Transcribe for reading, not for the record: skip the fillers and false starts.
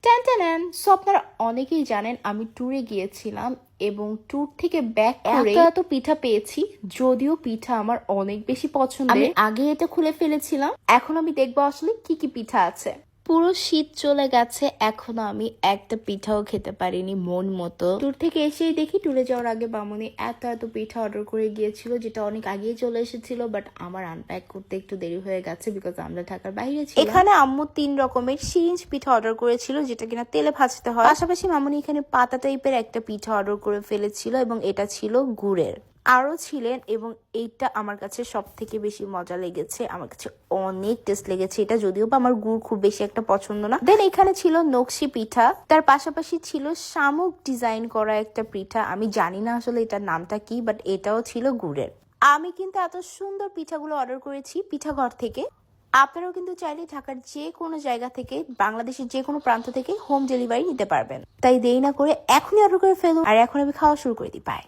Tan so আপনারা অনেকেই জানেন আমি ট্যুরে গিয়েছিলাম এবং ট্যুর থেকে ব্যাক করে এত পিঠা পেয়েছি। যদিও পিঠা আমার অনেক বেশি পছন্দের, আমি আগে এটা খুলে ফেলেছিলাম। এখন আমি দেখবো আসলে কি কি পিঠা আছে। পুরো শীত চলে গেছে, এখনো আমি একটা পিঠাও খেতে পারিনি মন মতো। ট্যুর থেকে এসেই দেখি ট্যুরে যাওয়ার আগে বামুনি এত পিঠা অর্ডার করে গিয়েছিল, যেটা অনেক আগেই চলে এসেছিল, বাট আমার আনপ্যাক করতে একটু দেরি হয়ে গেছে বিকজ আমরা ঢাকার বাইরে ছিলাম। এখানে আম্মু 3 রকমের সিরিঞ্জ পিঠা অর্ডার করেছিল, যেটা কিনা তেলে ভাজতে হয়। পাশাপাশি মামুনি এখানে পাতা টাইপের একটা পিঠা অর্ডার করে ফেলেছিল এবং এটা ছিল গুড়ের। আরো ছিলেন এবং এইটা আমার কাছে সব থেকে বেশি মজা লেগেছে, আমার কাছে অনেক টেস্ট লেগেছে এটা, যদিও বা আমার গুড় খুব বেশি একটা পছন্দ না। দেন এখানে ছিল নকশি পিঠা, তার পাশাপাশি ছিল শামুক ডিজাইন করা একটা পিঠা, আমি জানি না আসলে এটার নামটা কি, বাট এটাও ছিল গুড়ের। আমি কিন্তু এত সুন্দর পিঠাগুলো অর্ডার করেছি পিঠাঘর থেকে। আপনারাও কিন্তু চাইলে ঢাকার যে কোনো জায়গা থেকে, বাংলাদেশের যে কোনো প্রান্ত থেকে হোম ডেলিভারি নিতে পারবেন। তাই দেরি না করে এখনই অর্ডার করে ফেলুন, আর এখন আমি খাওয়া শুরু করে দিই। বাই।